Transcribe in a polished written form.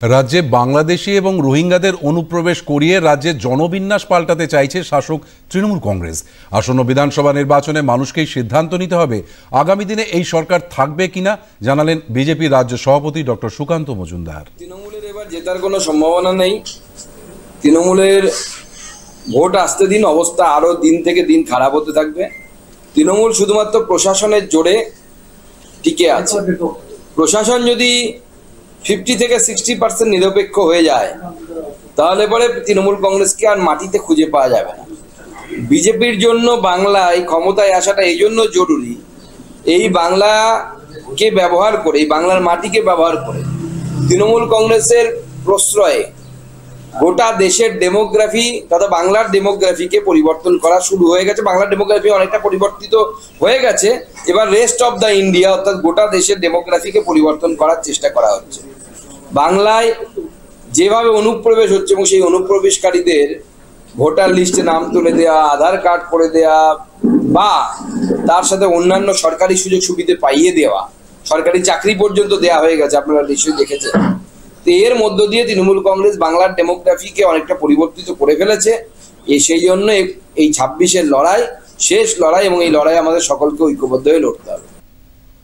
রাজ্যে বাংলাদেশি এবং রোহিঙ্গাদের অনুপ্রবেশ করিয়ে রাজ্যের জনবিন্যাস পাল্টাতে চাইছে শাসক তৃণমূল কংগ্রেস। আসন্ন বিধানসভা নির্বাচনে মানুষকেই সিদ্ধান্ত নিতে হবে আগামী দিনে এই সরকার থাকবে কিনা, জানালেন বিজেপি রাজ্য সভাপতি ডক্টর সুকান্ত মজুমদার। তৃণমূলের এবার জেতার কোনো সম্ভাবনা নেই। তৃণমূলের ভোট আসতে দিন, অবস্থা আরো দিন থেকে দিন খারাপ হতে থাকবে। তৃণমূল শুধুমাত্র প্রশাসনের জোরে টিকে আছে। প্রশাসন যদি 50 থেকে 60% নিরপেক্ষ হয়ে যায় তাহলে পরে তৃণমূল কংগ্রেসকে আর মাটিতে খুঁজে পাওয়া যাবে না। বিজেপির জন্য বাংলায় ক্ষমতায় আসাটা এই জন্য জরুরি, এই বাংলাকে ব্যবহার করে, এই বাংলার মাটিকে ব্যবহার করে তৃণমূল কংগ্রেসের প্রশ্রয়ে গোটা দেশের ডেমোগ্রাফি তথা বাংলার ডেমোগ্রাফিকে পরিবর্তন করা শুরু হয়ে গেছে। বাংলার ডেমোগ্রাফি অনেকটা পরিবর্তিত হয়ে গেছে, এবার রেস্ট অফ দ্য ইন্ডিয়া অর্থাৎ গোটা দেশের ডেমোগ্রাফিকে পরিবর্তন করার চেষ্টা করা হচ্ছে। বাংলায় যেভাবে অনুপ্রবেশ হচ্ছে এবং সেই অনুপ্রবেশকারীদের ভোটার লিস্টে নাম তুলে দেওয়া, আধার কার্ড করে দেওয়া বা তার সাথে অন্যান্য সরকারি সুযোগ সুবিধা পাইয়ে দেওয়া, সরকারি চাকরি পর্যন্ত দেওয়া হয়ে গেছে, আপনারা নিশ্চয়ই দেখেছেন। এর মধ্য দিয়ে তৃণমূল কংগ্রেস বাংলার ডেমোগ্রাফিকে অনেকটা পরিবর্তিত করে ফেলেছে। সেই জন্য এই 26-এর লড়াই শেষ লড়াই এবং এই লড়াই আমাদের সকলকে ঐক্যবদ্ধ হয়ে লড়তে হবে।